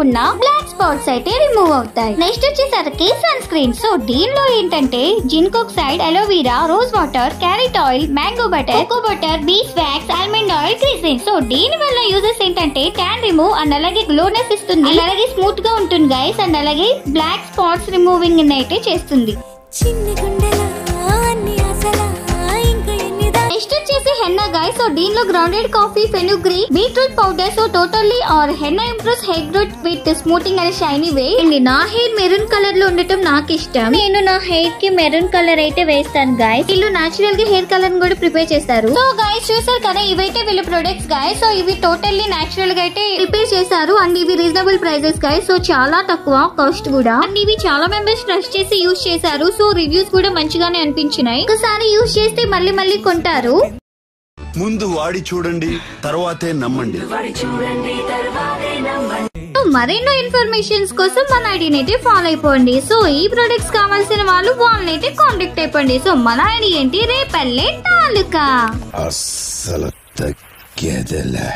ఉన్న black spots అయితే remove అవుతాయి. నెక్స్ట్ వచ్చేసరికి సన్ స్క్రీన్. సో దీనిలో ఏంటంటే zinc oxide, aloe vera, rose water, carrot oil, mango butter, cocoa butter, beeswax, almond oil, glycerin. So దీని వల్ల యూజెస్ ఏంటంటే ట్యాన్ రిమూవ్ అండ్ అలాగే గ్లోనెస్ ఇస్తుంది, అలాగే స్మూత్ గా ఉంటుంది గైస్, అండ్ అలాగే బ్లాక్ స్పాట్స్ రిమూవింగ్ అయితే చేస్తుంది. నెక్స్ట్ వచ్చేసి హెన్నా గైస్. సో దీనిలో grounded coffee, fenugreek, beetroot powder. So totally our henna improves hair growth with smoothing and shiny way. And నా హెయిర్ మెరూన్ కలర్ లో ఉండటం నాకు ఇష్టం. నేను నా హెయిర్ కి మెరూన్ కలర్ అయితే వేస్తాను గైస్. వీళ్ళు నాచురల్ గా హెయిర్ కలర్ కూడా ప్రిపేర్ చేస్తారు. సో గైస్ చూసారు కదా, ఇవైతే వీళ్ళ ప్రొడక్ట్స్ గైస్. సో ఇవి టోటల్లీ నాచురల్ గా అయితే ప్రిపేర్ చేశారు అండ్ ఇవి రీజనబుల్ ప్రైజెస్ గైస్. సో చాలా తక్కువ కాస్ట్ కూడా, అండ్ ఇవి చాలా మెంబర్స్ ట్రస్ట్ చేసి యూజ్ చేశారు. సో రివ్యూస్ కూడా మంచిగానే అనిపించినాయి. ఒకసారి యూజ్ చేస్తే మళ్ళీ మళ్ళీ కొంటారు. ముందు వాడి చూడండి, తర్వాతే నమ్మండి. మరెన్నో ఇన్ఫర్మేషన్స్ కోసం మన ఐడిని అయితే ఫాలో అయిపోండి. సో ఈ ప్రొడక్ట్స్ కావాల్సిన వాళ్ళు వాళ్ళని అయితే కాంటాక్ట్ అయిపోండి. సో మన ఐడి ఏంటి? రేపల్లె తాలూకా. అస్సలు తగ్గేదేలే.